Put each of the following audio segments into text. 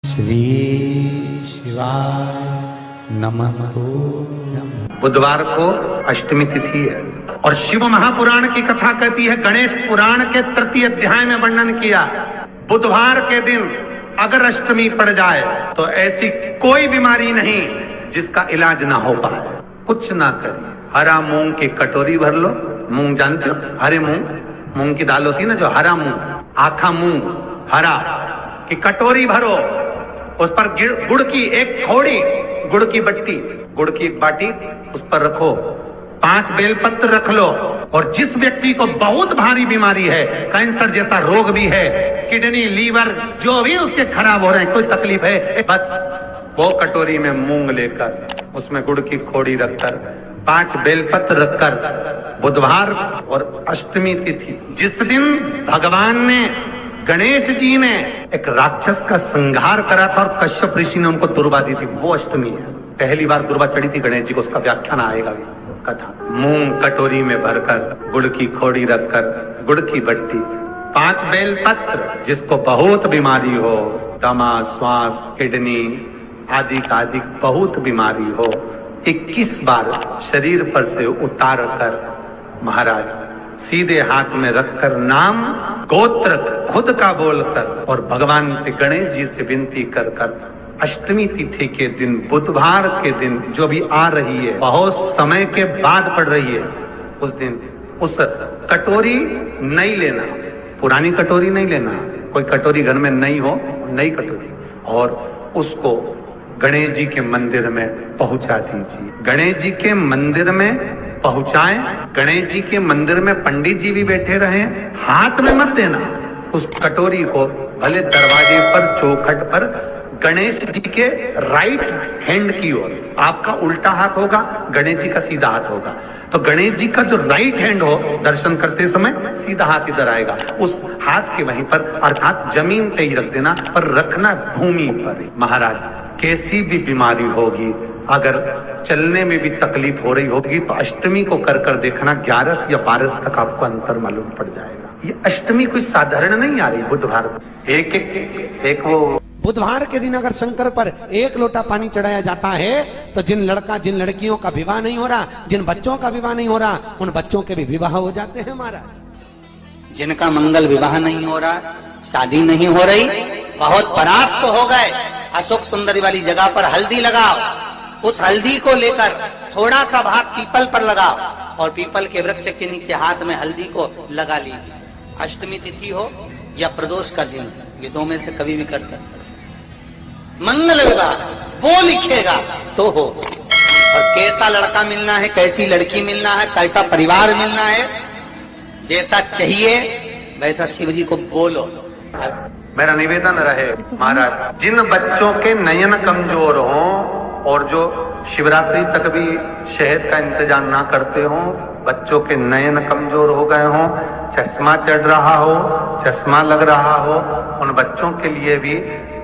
श्री शिवाय नमस्तुभ्यं। बुधवार को अष्टमी तिथि है और शिव महापुराण की कथा कहती है, गणेश पुराण के तृतीय अध्याय में वर्णन किया, बुधवार के दिन अगर अष्टमी पड़ जाए तो ऐसी कोई बीमारी नहीं जिसका इलाज ना हो पाए। कुछ ना करिए, हरा मूंग की कटोरी भर लो। मूंग जानते हो, हरे मूंग की दाल होती है ना, जो हरा मूंग, आखा मूंग हरा की कटोरी भरो, उस पर गुड़ की एक थोड़ी, गुड़ की बट्टी, गुड़ की एक बाटी उस पर रखो, 5 बेलपत्र रख लो। और जिस व्यक्ति को बहुत भारी बीमारी है, कैंसर जैसा रोग भी है, किडनी लीवर जो भी उसके खराब हो रहे हैं, कोई तकलीफ है, बस वो कटोरी में मूंग लेकर उसमें गुड़ की खोड़ी रखकर 5 बेलपत्र रखकर, बुधवार और अष्टमी तिथि जिस दिन भगवान ने, गणेश जी ने एक राक्षस का संहार करा था और कश्यप ऋषि ने उनको दुर्वा दी थी, वो अष्टमी है। पहली बार दुर्वा चढ़ी थी गणेश जी को, उसका व्याख्यान आएगा भी कथा। मूंग कटोरी में भरकर, गुड़ की खोड़ी रखकर, गुड़ की बट्टी, 5 बेलपत्र, जिसको बहुत बीमारी हो, दमा, श्वास, किडनी आदि का आदि बहुत बीमारी हो, 21 बार शरीर पर से उतार कर महाराज सीधे हाथ में रखकर नाम गोत्र खुद का बोलकर और भगवान से, गणेश जी से विनती कर कर अष्टमी तिथि के दिन, बुधवार के दिन जो भी आ रही है, बहुत समय के बाद पड़ रही है, उस दिन उस कटोरी नहीं लेना, पुरानी कटोरी नहीं लेना, कोई कटोरी घर में नहीं हो, नई कटोरी, और उसको गणेश जी के मंदिर में पहुंचा दीजिए। गणेश जी के मंदिर में पहुंचाएं, गणेश जी के मंदिर में पंडित जी भी बैठे रहे, हाथ में मत देना उस कटोरी को, भले दरवाजे पर, चौखट पर, गणेश जी के राइट हैंड की ओर, आपका उल्टा हाथ होगा, गणेश जी का सीधा हाथ होगा, तो गणेश जी का जो राइट हैंड हो, दर्शन करते समय सीधा हाथ इधर आएगा, उस हाथ के वहीं पर, अर्थात जमीन पे ही रख देना, पर रखना भूमि पर। महाराज कैसी भी बीमारी होगी, अगर चलने में भी तकलीफ हो रही होगी, तो अष्टमी को कर कर देखना, 11 या 12 तक आपको अंतर मालूम पड़ जाएगा। ये अष्टमी कोई साधारण नहीं आ रही, बुधवार को एक वो बुधवार के दिन अगर शंकर पर 1 लोटा पानी चढ़ाया जाता है तो जिन लड़कियों का विवाह नहीं हो रहा, जिन बच्चों का विवाह नहीं हो रहा, उन बच्चों के भी विवाह हो जाते हैं। हमारा जिनका मंगल विवाह नहीं हो रहा, शादी नहीं हो रही, बहुत परास्त हो गए, अशोक सुंदरी वाली जगह पर हल्दी लगाओ, उस हल्दी को लेकर थोड़ा सा भाग पीपल पर लगाओ और पीपल के वृक्ष के नीचे हाथ में हल्दी को लगा लीजिए। अष्टमी तिथि हो या प्रदोष का दिन, ये 2 में से कभी भी कर सकते। मंगल विवाह वो लिखेगा तो हो, और कैसा लड़का मिलना है, कैसी लड़की मिलना है, कैसा परिवार मिलना है, जैसा चाहिए वैसा शिव जी को बोलो। मेरा निवेदन रहे महाराज, जिन बच्चों के नयन कमजोर हों और जो शिवरात्रि तक भी शहद का इंतजाम ना करते हों, बच्चों के नयन कमजोर हो गए हों, चश्मा चढ़ रहा हो, चश्मा लग रहा हो, उन बच्चों के लिए भी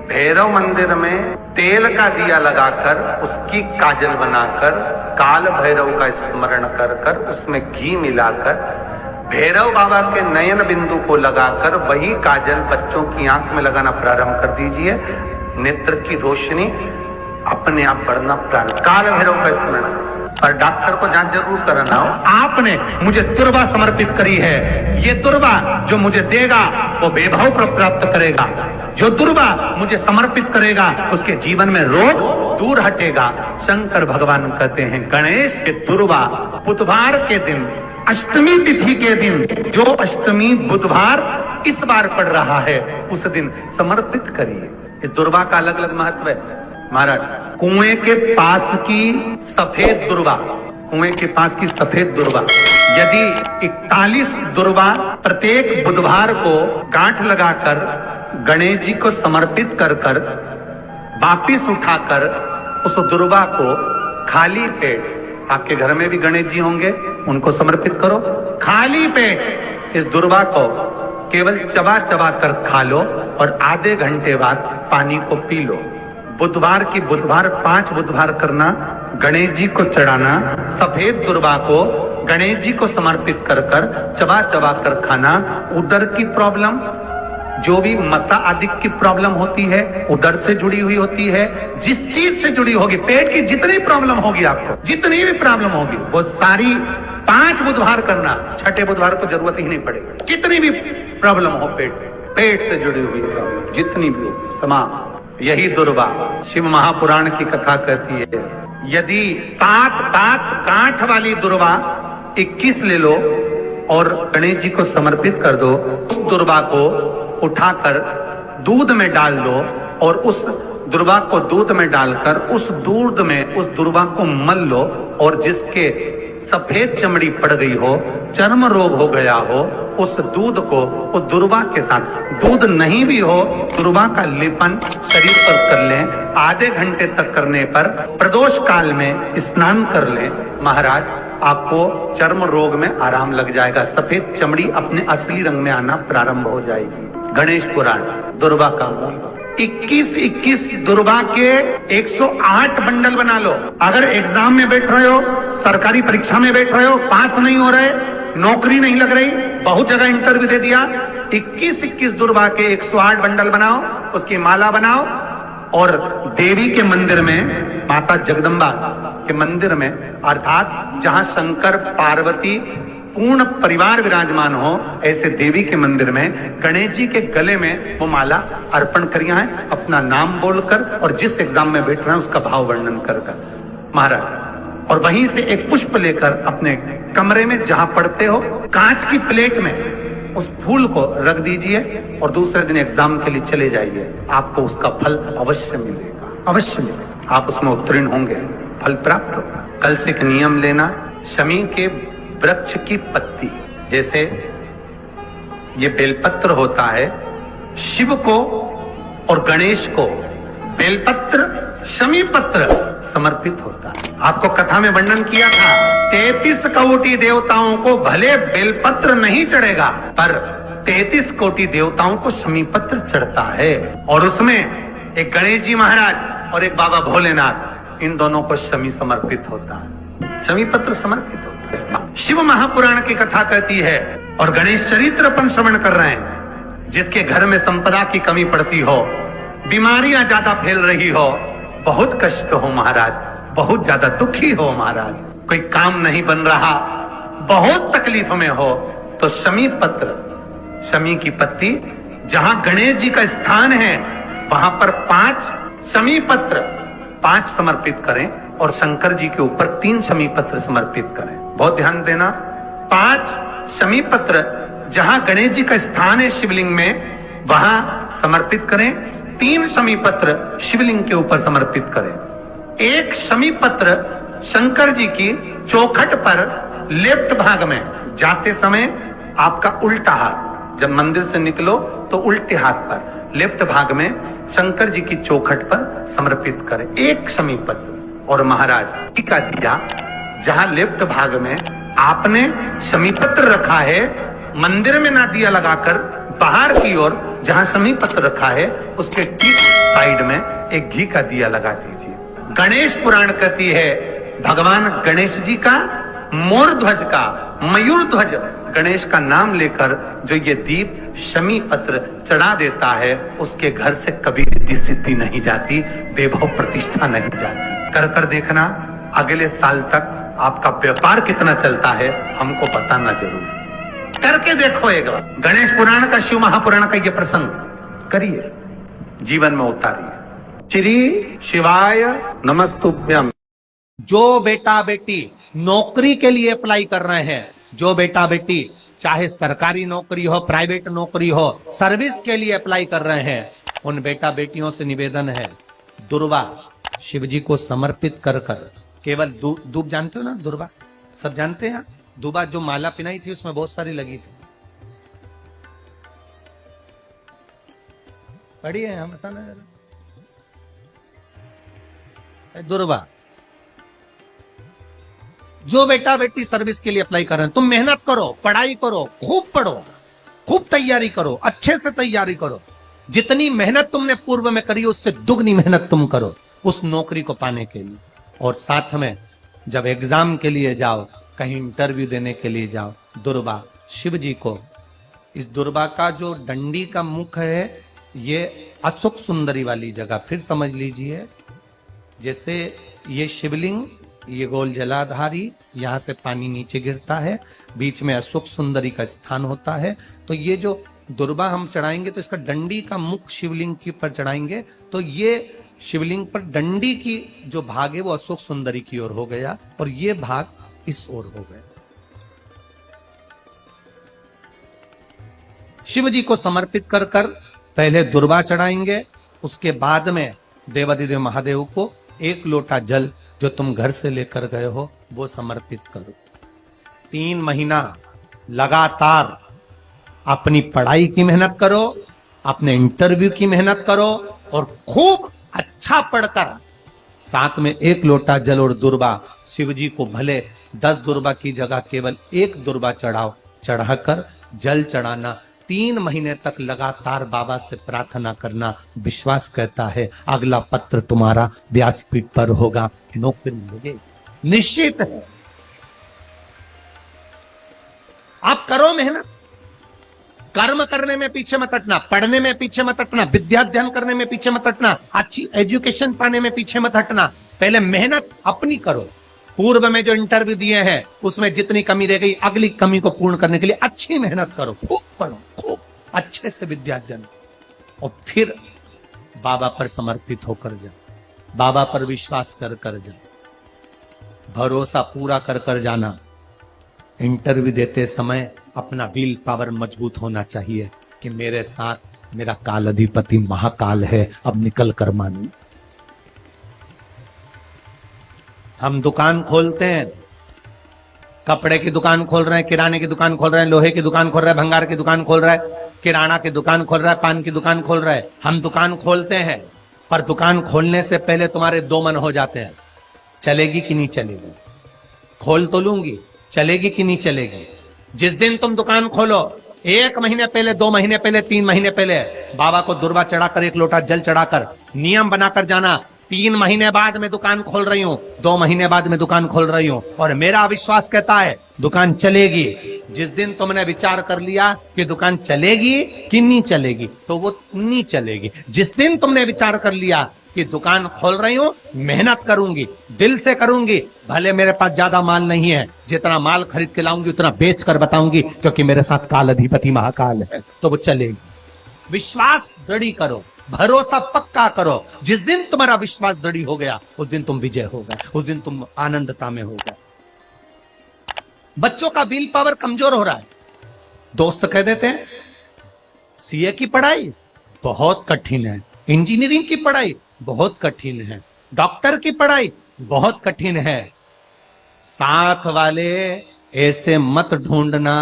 भैरव मंदिर में तेल का दिया लगाकर, उसकी काजल बनाकर, काल भैरव का स्मरण कर कर, उसमें घी मिलाकर भैरव बाबा के नयन बिंदु को लगाकर वही काजल बच्चों की आंख में लगाना प्रारंभ कर दीजिए। नेत्र की रोशनी अपने आप बढ़ना प्रारंभ, काल भैरव का स्मरण। पर डॉक्टर को जांच जरूर कराना हो, आपने मुझे दुर्वा समर्पित करी है, ये दुर्वा जो मुझे देगा वो वैभव प्राप्त करेगा, जो दुर्वा मुझे समर्पित करेगा उसके जीवन में रोग दूर हटेगा। शंकर भगवान कहते हैं, गणेश के दुर्वा बुधवार के दिन, अष्टमी तिथि के दिन, जो अष्टमी बुधवार इस बार पड़ रहा है, उस दिन समर्पित करिए। इस दुर्वा का अलग अलग महत्व है महाराज। कुएं के पास की सफेद दुर्वा, कुएं के पास की सफेद दुर्वा, यदि 41 दुर्वा प्रत्येक बुधवार को गांठ लगाकर गणेश जी को समर्पित कर कर वापिस उठाकर उस दुर्वा को खाली पेट, आपके घर में भी गणेश जी होंगे, उनको समर्पित करो, खाली पेट इस दुर्वा को केवल चबा चबा कर खा लो और आधे घंटे बाद पानी को पी लो। बुधवार की बुधवार 5 बुधवार करना, गणेश जी को चढ़ाना, सफेद दुर्वा को गणेश जी को समर्पित कर कर चबा चबा कर खाना। उदर की प्रॉब्लम, जो भी मसा आदि की प्रॉब्लम होती है, उदर से जुड़ी हुई होती है, जिस चीज से जुड़ी होगी, पेट की जितनी प्रॉब्लम होगी, आपको जितनी भी प्रॉब्लम होगी, वो सारी 5 बुधवार करना, छठे बुधवार को जरूरत ही नहीं पड़ेगी। कितनी भी प्रॉब्लम हो पेट से जुड़ी हुई प्रॉब्लम जितनी भी होगी समाप्त। यही दुर्वा शिव महापुराण की कथा कहती है। यदि 7 दांत गांठ वाली दुर्वा 21 ले लो और गणेश जी को समर्पित कर दो, उस दुर्वा को उठाकर दूध में डाल दो और उस दुर्वा को दूध में डालकर उस दूध में उस दुर्वा को मल लो, और जिसके सफेद चमड़ी पड़ गई हो, चर्म रोग हो गया हो, उस दूध को उस दुर्वा के साथ, दूध नहीं भी हो, दुर्वा का लेपन शरीर पर कर लें। आधे घंटे तक करने पर प्रदोष काल में स्नान कर लें, महाराज आपको चर्म रोग में आराम लग जाएगा। सफेद चमड़ी अपने असली रंग में आना प्रारंभ हो जाएगी। गणेश पुराण दुर्वा का मूल 21 दुर्वा के 108 बंडल बना लो। अगर एग्जाम में बैठ रहे हो, सरकारी परीक्षा में बैठ रहे हो, पास नहीं हो रहे, नौकरी नहीं लग रही, बहुत जगह इंटरव्यू दे दिया, 21 दुर्वा के 108 बंडल बनाओ, उसकी माला बनाओ और देवी के मंदिर में, माता जगदम्बा के मंदिर में, अर्थात जहां शंकर पार्वती पूर्ण परिवार विराजमान हो, ऐसे देवी के मंदिर में गणेश जी के गले में वो माला अर्पण करिया है, अपना नाम बोलकर और जिस एग्जाम में बैठ रहे हैं उसका भाव वर्णन कर महाराज। और वहीं से एक पुष्प लेकर अपने कमरे में जहां पढ़ते हो, कांच की प्लेट में उस फूल को रख दीजिए और दूसरे दिन एग्जाम के लिए चले जाइए। आपको उसका फल अवश्य मिलेगा, अवश्य मिलेगा। आप उसमें उत्तीर्ण होंगे, फल प्राप्त होगा। कल से एक नियम लेना, शमी के वृक्ष की पत्ती, जैसे ये बेलपत्र होता है, शिव को और गणेश को बेलपत्र, शमी पत्र समर्पित होता है। आपको कथा में वर्णन किया था, 33 कोटि देवताओं को भले बेलपत्र नहीं चढ़ेगा, पर 33 कोटि देवताओं को शमी पत्र चढ़ता है। और उसमें एक गणेश जी महाराज और एक बाबा भोलेनाथ, इन दोनों को शमी समर्पित होता है, शमी पत्र समर्पित होता है। शिव महापुराण की कथा कहती है और गणेश चरित्र अपन श्रवण कर रहे हैं। जिसके घर में संपदा की कमी पड़ती हो, बीमारियां ज्यादा फैल रही हो, बहुत कष्ट हो महाराज, बहुत ज्यादा दुखी हो महाराज, कोई काम नहीं बन रहा, बहुत तकलीफ में हो, तो शमी पत्र, शमी की पत्ती, जहां गणेश जी का स्थान है वहां पर 5 शमी पत्र 5 समर्पित करें और शंकर जी के ऊपर 3 शमी पत्र समर्पित करें। बहुत ध्यान देना, 5 शमी पत्र जहां गणेश जी का स्थान है शिवलिंग में, वहां समर्पित करें। 3 शमी पत्र शिवलिंग के ऊपर समर्पित करें। 1 शमी पत्र शंकर जी की चौखट पर लेफ्ट भाग में, जाते समय आपका उल्टा हाथ, जब मंदिर से निकलो तो उल्टे हाथ पर लेफ्ट भाग में शंकर जी की चौखट पर समर्पित करें 1 शमी पत्र। और महाराज टीका दिया, जहां लेफ्ट भाग में आपने शमी पत्र रखा है, मंदिर में ना दिया लगाकर बाहर की ओर जहां शमी पत्र रखा है उसके ठीक साइड में एक घी का दिया लगा दीजिए। गणेश पुराण कहती है भगवान गणेश जी का, मोर ध्वज का, मयूर ध्वज गणेश का नाम लेकर जो ये दीप शमी पत्र चढ़ा देता है, उसके घर से कभी रिद्धि सिद्धि नहीं जाती, वैभव प्रतिष्ठा नहीं जाती। कर कर देखना, अगले साल तक आपका व्यापार कितना चलता है हमको बताना जरूर, करके देखो एक बार। गणेश पुराण का, शिव महापुराण का ये प्रसंग करिए, जीवन में उतारिए। श्री शिवाय नमस्तुभ्यम। जो बेटा बेटी नौकरी के लिए अप्लाई कर रहे हैं, जो बेटा बेटी चाहे सरकारी नौकरी हो, प्राइवेट नौकरी हो, सर्विस के लिए अप्लाई कर रहे हैं, उन बेटा बेटियों से निवेदन है, दुर्वा शिव जी को समर्पित कर कर, केवल दूब जानते हो ना, दुर्वा सब जानते हैं। दुबा जो माला पिनाई थी उसमें बहुत सारी लगी थी, पढ़ी है, हम बताना जरा। दुर्वा, जो बेटा बेटी सर्विस के लिए अप्लाई कर रहे हैं, तुम मेहनत करो, पढ़ाई करो, खूब पढ़ो, खूब तैयारी करो, अच्छे से तैयारी करो। जितनी मेहनत तुमने पूर्व में करी उससे दुगनी मेहनत तुम करो उस नौकरी को पाने के लिए। और साथ में जब एग्जाम के लिए जाओ, कहीं इंटरव्यू देने के लिए जाओ, दुर्वा शिव जी को इस दुर्वा का जो डंडी का मुख है ये अशोक सुंदरी वाली जगह, फिर समझ लीजिए जैसे ये शिवलिंग, ये गोल जलाधारी, यहाँ से पानी नीचे गिरता है, बीच में अशोक सुंदरी का स्थान होता है। तो ये जो दुर्वा हम चढ़ाएंगे तो इसका डंडी का मुख शिवलिंग के पर चढ़ाएंगे तो ये शिवलिंग पर डंडी की जो भाग है वो अशोक सुंदरी की ओर हो गया और ये भाग इस ओर हो गया। शिव जी को समर्पित कर कर पहले दुर्वा चढ़ाएंगे, उसके बाद में देवाधिदेव महादेव को 1 लोटा जल जो तुम घर से लेकर गए हो वो समर्पित करो। 3 महीना लगातार अपनी पढ़ाई की मेहनत करो, अपने इंटरव्यू की मेहनत करो और खूब अच्छा पढ़कर साथ में 1 लोटा जल और दुर्वा, शिव जी को भले 10 दुर्वा की जगह केवल 1 दुर्वा चढ़ाओ, चढ़ाकर जल चढ़ाना, 3 महीने तक लगातार बाबा से प्रार्थना करना। विश्वास कहता है अगला पत्र तुम्हारा व्यासपीठ पर होगा, नौकरी मिलेगी, निश्चित है। आप करो मेहनत, कर्म करने में पीछे मत हटना, पढ़ने में पीछे मत हटना, विद्या अध्ययन करने में पीछे मत हटना, अच्छी एजुकेशन पाने में पीछे मत हटना। पहले मेहनत अपनी करो। पूर्व में जो इंटरव्यू दिए हैं उसमें जितनी कमी रह गई, अगली कमी को पूर्ण करने के लिए अच्छी मेहनत करो, खूब पढ़ो, खूब अच्छे से विद्या अध्ययन और फिर बाबा पर समर्पित होकर जाओ, बाबा पर विश्वास कर कर जाओ, भरोसा पूरा कर कर जाना। इंटरव्यू देते समय अपना विल पावर मजबूत होना चाहिए कि मेरे साथ मेरा काल अधिपति महाकाल है, अब निकल कर मानू। हम दुकान खोलते हैं, कपड़े की दुकान खोल रहे हैं, किराने की दुकान खोल रहे हैं, लोहे की दुकान खोल रहे हैं, भंगार की दुकान खोल रहा है, किराना की दुकान खोल रहा है, पान की दुकान खोल रहा है। हम दुकान खोलते हैं पर दुकान खोलने से पहले तुम्हारे 2 मन हो जाते हैं, चलेगी कि नहीं चलेगी, खोल तो लूंगी, चलेगी कि नहीं चलेगी। जिस दिन तुम दुकान खोलो 1 महीने पहले, 2 महीने पहले, 3 महीने पहले बाबा को दुर्वा चढ़ाकर 1 लोटा जल चढ़ाकर नियम बनाकर जाना, 3 महीने बाद में दुकान खोल रही हूं, 2 महीने बाद में दुकान खोल रही हूं और मेरा विश्वास कहता है दुकान चलेगी। जिस दिन तुमने विचार कर लिया कि दुकान चलेगी कि नहीं चलेगी तो वो नहीं चलेगी। जिस दिन तुमने विचार कर लिया कि दुकान खोल रही हूं, मेहनत करूंगी, दिल से करूंगी, भले मेरे पास ज्यादा माल नहीं है, जितना माल खरीद के लाऊंगी उतना बेच कर बताऊंगी क्योंकि मेरे साथ काल अधिपति महाकाल है, तो वो चलेगी। विश्वास दृढ़ करो, भरोसा पक्का करो। जिस दिन तुम्हारा विश्वास दृढ़ हो गया उस दिन तुम विजय हो गए, उस दिन तुम आनंदता में हो गए। बच्चों का विल पावर कमजोर हो रहा है, दोस्त कह देते हैं सीए की पढ़ाई बहुत कठिन है, इंजीनियरिंग की पढ़ाई बहुत कठिन है, डॉक्टर की पढ़ाई बहुत कठिन है। साथ वाले ऐसे मत ढूंढना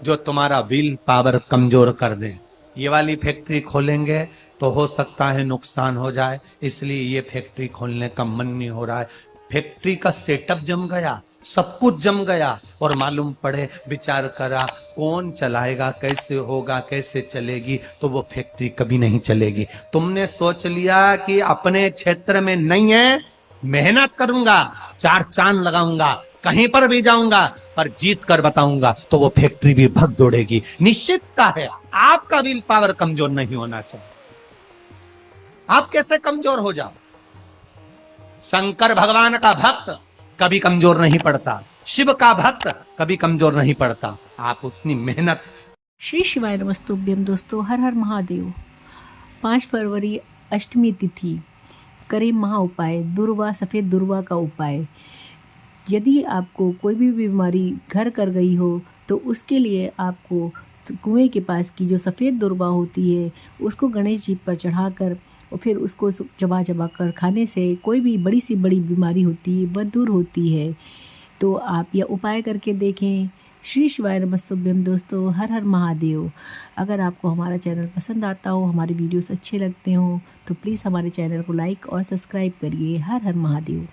जो तुम्हारा विल पावर कमजोर कर दे। ये वाली फैक्ट्री खोलेंगे तो हो सकता है नुकसान हो जाए, इसलिए ये फैक्ट्री खोलने का मन नहीं हो रहा है। फैक्ट्री का सेटअप जम गया, सब कुछ जम गया और मालूम पड़े, विचार करा कौन चलाएगा, कैसे होगा, कैसे चलेगी, तो वो फैक्ट्री कभी नहीं चलेगी। तुमने सोच लिया कि अपने क्षेत्र में नहीं है, मेहनत करूंगा, 4 चांद लगाऊंगा, कहीं पर भी जाऊंगा पर जीत कर बताऊंगा, तो वो फैक्ट्री भी भग दौड़ेगी। निश्चितता है आपका विल पावर कमजोर नहीं होना चाहिए। आप कैसे कमजोर हो जाओ? शंकर भगवान का भक्त कभी कमजोर नहीं पड़ता, शिव का भक्त कभी कमजोर नहीं पड़ता। आप उतनी मेहनत। श्री शिवाय नमस्तुभ्यम। दोस्तों, हर हर महादेव। 5 फरवरी अष्टमी तिथि, करें महा उपाय, दुर्वा, सफ़ेद दुर्वा का उपाय। यदि आपको कोई भी बीमारी घर कर गई हो तो उसके लिए आपको कुएं के पास की जो सफ़ेद दुर्वा होती है उसको गणेश जी पर चढ़ाकर और फिर उसको चबा चबा कर खाने से कोई भी बड़ी सी बड़ी बीमारी होती है वह दूर होती है। तो आप यह उपाय करके देखें। श्री शिवाय नमस्तुभ्यम। दोस्तों, हर हर महादेव। अगर आपको हमारा चैनल पसंद आता हो, हमारे वीडियोस अच्छे लगते हो तो प्लीज़ हमारे चैनल को लाइक और सब्सक्राइब करिए। हर हर महादेव।